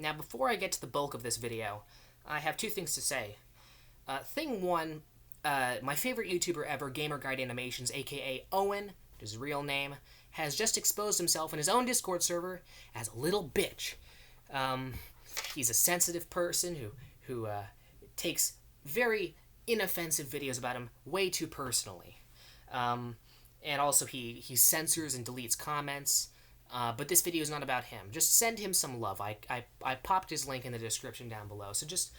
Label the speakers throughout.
Speaker 1: Now, before I get to the bulk of this video, I have two things to say. Thing one, my favorite YouTuber ever, Gamer Guide Animations, aka Owen, his real name, has just exposed himself in his own Discord server as a little bitch. He's a sensitive person who takes very inoffensive videos about him way too personally. And also he censors and deletes comments. But this video is not about him. Just send him some love. I popped his link in the description down below. So just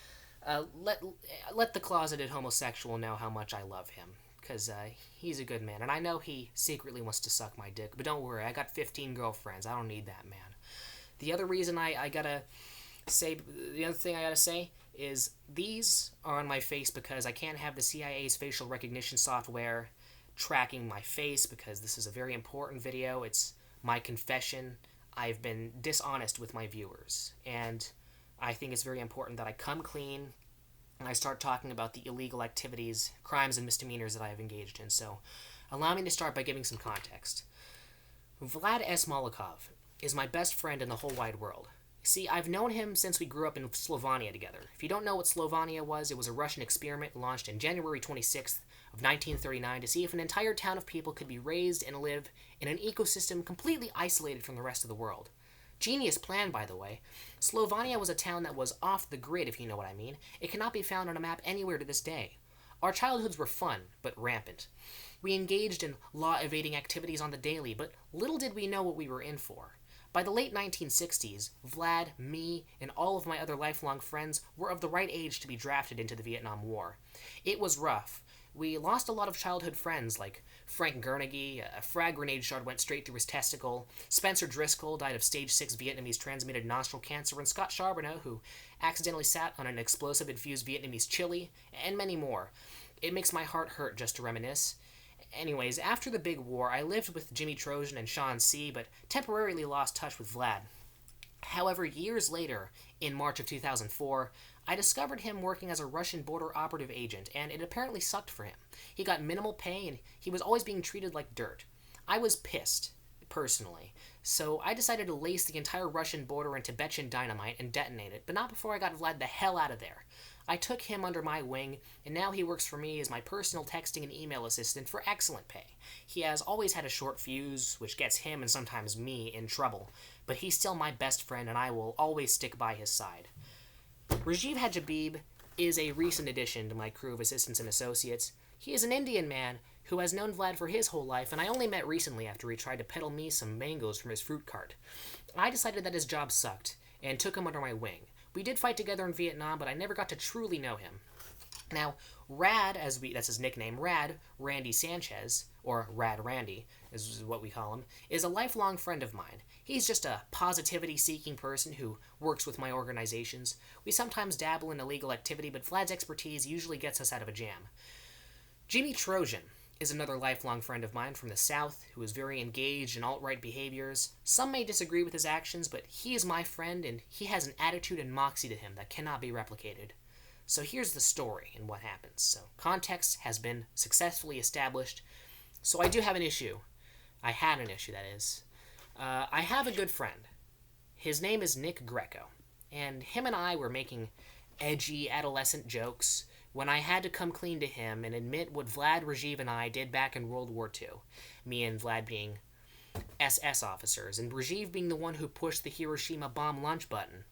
Speaker 1: let the closeted homosexual know how much I love him. Because he's a good man. And I know he secretly wants to suck my dick. But don't worry, I got 15 girlfriends. I don't need that, man. The other reason the other thing I gotta say is these are on my face because I can't have the CIA's facial recognition software tracking my face because this is a very important video. It's my confession. I've been dishonest with my viewers, and I think it's very important that I come clean and I start talking about the illegal activities, crimes, and misdemeanors that I have engaged in. So allow me to start by giving some context. Vlad S. Molokov is my best friend in the whole wide world. See, I've known him since we grew up in Slovenia together. If you don't know what Slovenia was, it was a Russian experiment launched in January 26th of 1939 to see if an entire town of people could be raised and live in an ecosystem completely isolated from the rest of the world. Genius plan, by the way. Slovenia was a town that was off the grid, if you know what I mean. It cannot be found on a map anywhere to this day. Our childhoods were fun, but rampant. We engaged in law-evading activities on the daily, but little did we know what we were in for. By the late 1960s, Vlad, me, and all of my other lifelong friends were of the right age to be drafted into the Vietnam War. It was rough. We lost a lot of childhood friends, like Frank Gernaghy, a frag grenade shard went straight through his testicle, Spencer Driscoll died of stage 6 Vietnamese transmitted nostril cancer, and Scott Charbonneau, who accidentally sat on an explosive-infused Vietnamese chili, and many more. It makes my heart hurt just to reminisce. Anyways, after the big war, I lived with Jimmy Trojan and Sean C., but temporarily lost touch with Vlad. However, years later, in March of 2004, I discovered him working as a Russian border operative agent, and it apparently sucked for him. He got minimal pay, and he was always being treated like dirt. I was pissed, personally, so I decided to lace the entire Russian border in Tibetan dynamite and detonate it, but not before I got Vlad the hell out of there. I took him under my wing, and now he works for me as my personal texting and email assistant for excellent pay. He has always had a short fuse, which gets him and sometimes me in trouble, but he's still my best friend, and I will always stick by his side. Rajiv Hajabib is a recent addition to my crew of assistants and associates. He is an Indian man who has known Vlad for his whole life, and I only met recently after he tried to peddle me some mangoes from his fruit cart. I decided that his job sucked, and took him under my wing. We did fight together in Vietnam, but I never got to truly know him. Now, Rad, that's his nickname, Randy Sanchez, or Rad Randy, is what we call him, is a lifelong friend of mine. He's just a positivity-seeking person who works with my organizations. We sometimes dabble in illegal activity, but Vlad's expertise usually gets us out of a jam. Jimmy Trojan is another lifelong friend of mine from the South who is very engaged in alt-right behaviors. Some may disagree with his actions, but he is my friend, and he has an attitude and moxie to him that cannot be replicated. So here's the story and what happens. So context has been successfully established. So I do have an issue. I had an issue, that is. I have a good friend. His name is Nick Greco, and him and I were making edgy adolescent jokes when I had to come clean to him and admit what Vlad, Rajiv, and I did back in World War II. Me and Vlad being SS officers, and Rajiv being the one who pushed the Hiroshima bomb launch button.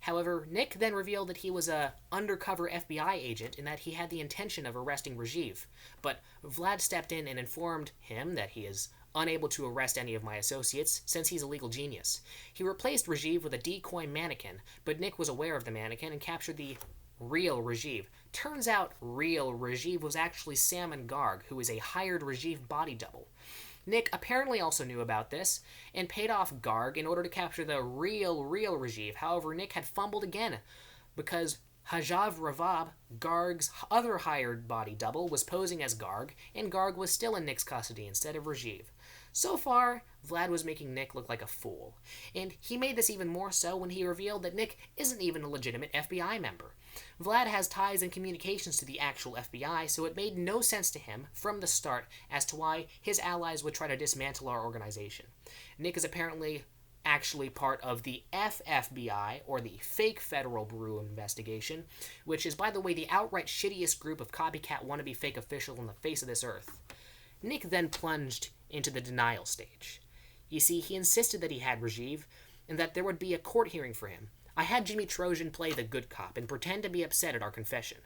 Speaker 1: However, Nick then revealed that he was a undercover FBI agent and that he had the intention of arresting Rajiv. But Vlad stepped in and informed him that he is unable to arrest any of my associates since he's a legal genius. He replaced Rajiv with a decoy mannequin, but Nick was aware of the mannequin and captured the real Rajiv. Turns out real Rajiv was actually Salman Garg, who is a hired Rajiv body double. Nick apparently also knew about this and paid off Garg in order to capture the real Rajiv. However, Nick had fumbled again because Hajav Ravab, Garg's other hired body double, was posing as Garg, and Garg was still in Nick's custody instead of Rajiv. So far, Vlad was making Nick look like a fool, and he made this even more so when he revealed that Nick isn't even a legitimate FBI member. Vlad has ties and communications to the actual FBI, so it made no sense to him from the start as to why his allies would try to dismantle our organization. Nick is apparently actually part of the FFBI, or the Fake Federal Bureau Investigation, which is, by the way, the outright shittiest group of copycat wannabe fake officials on the face of this earth. Nick then plunged into the denial stage. You see, he insisted that he had Rajiv, and that there would be a court hearing for him. I had Jimmy Trojan play the good cop and pretend to be upset at our confession.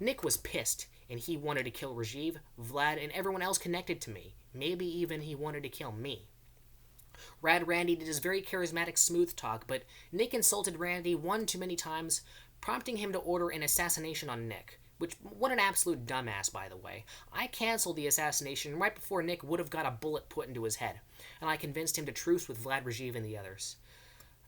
Speaker 1: Nick was pissed, and he wanted to kill Rajiv, Vlad, and everyone else connected to me. Maybe even he wanted to kill me. Rad Randy did his very charismatic smooth talk, but Nick insulted Randy one too many times, prompting him to order an assassination on Nick. Which, what an absolute dumbass, by the way. I canceled the assassination right before Nick would have got a bullet put into his head, and I convinced him to truce with Vlad, Rajiv, and the others.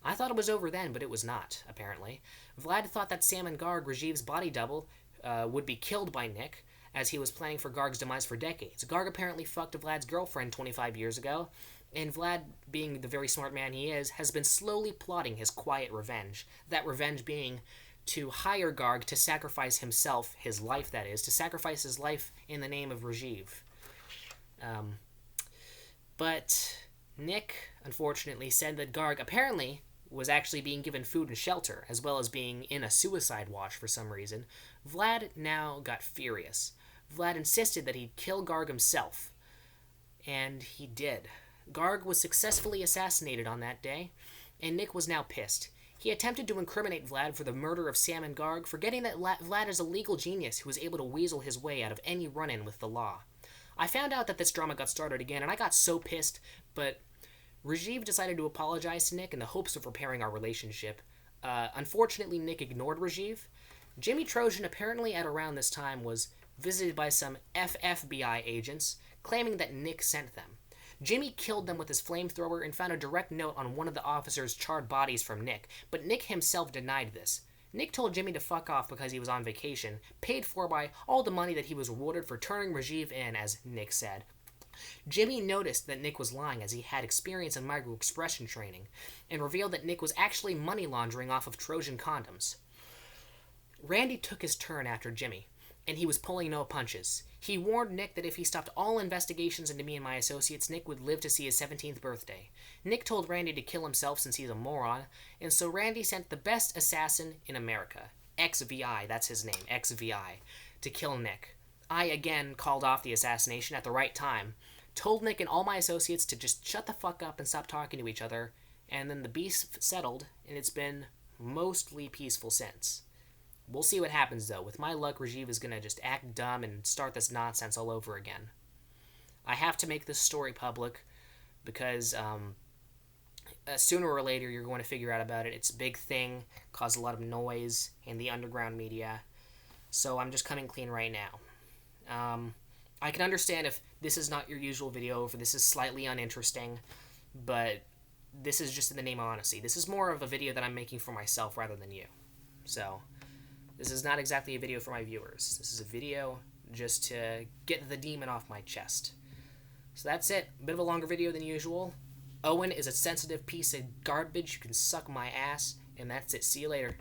Speaker 1: I thought it was over then, but it was not, apparently. Vlad thought that Sam and Garg, Rajiv's body double, would be killed by Nick, as he was planning for Garg's demise for decades. Garg apparently fucked Vlad's girlfriend 25 years ago, and Vlad, being the very smart man he is, has been slowly plotting his quiet revenge. That revenge being to hire Garg to sacrifice himself, his life that is, to sacrifice his life in the name of Rajiv. But Nick, unfortunately, said that Garg apparently was actually being given food and shelter, as well as being in a suicide watch for some reason. Vlad now got furious. Vlad insisted that he'd kill Garg himself. And he did. Garg was successfully assassinated on that day, and Nick was now pissed. He attempted to incriminate Vlad for the murder of Sam and Garg, forgetting that Vlad is a legal genius who was able to weasel his way out of any run-in with the law. I found out that this drama got started again, and I got so pissed, but Rajiv decided to apologize to Nick in the hopes of repairing our relationship. Unfortunately, Nick ignored Rajiv. Jimmy Trojan apparently at around this time was visited by some FFBI agents, claiming that Nick sent them. Jimmy killed them with his flamethrower and found a direct note on one of the officers' charred bodies from Nick, but Nick himself denied this. Nick told Jimmy to fuck off because he was on vacation, paid for by all the money that he was rewarded for turning Rajiv in, as Nick said. Jimmy noticed that Nick was lying as he had experience in micro-expression training, and revealed that Nick was actually money laundering off of Trojan condoms. Randy took his turn after Jimmy, and he was pulling no punches. He warned Nick that if he stopped all investigations into me and my associates, Nick would live to see his 17th birthday. Nick told Randy to kill himself since he's a moron, and so Randy sent the best assassin in America, XVI, that's his name, XVI, to kill Nick. I again called off the assassination at the right time, told Nick and all my associates to just shut the fuck up and stop talking to each other, and then the beast settled, and it's been mostly peaceful since. We'll see what happens, though. With my luck, Rajiv is going to just act dumb and start this nonsense all over again. I have to make this story public because sooner or later you're going to figure out about it. It's a big thing, caused a lot of noise in the underground media, so I'm just coming clean right now. I can understand if this is not your usual video, if this is slightly uninteresting, but this is just in the name of honesty. This is more of a video that I'm making for myself rather than you. So this is not exactly a video for my viewers. This is a video just to get the demon off my chest. So that's it. A bit of a longer video than usual. Owen is a sensitive piece of garbage. You can suck my ass. And that's it. See you later.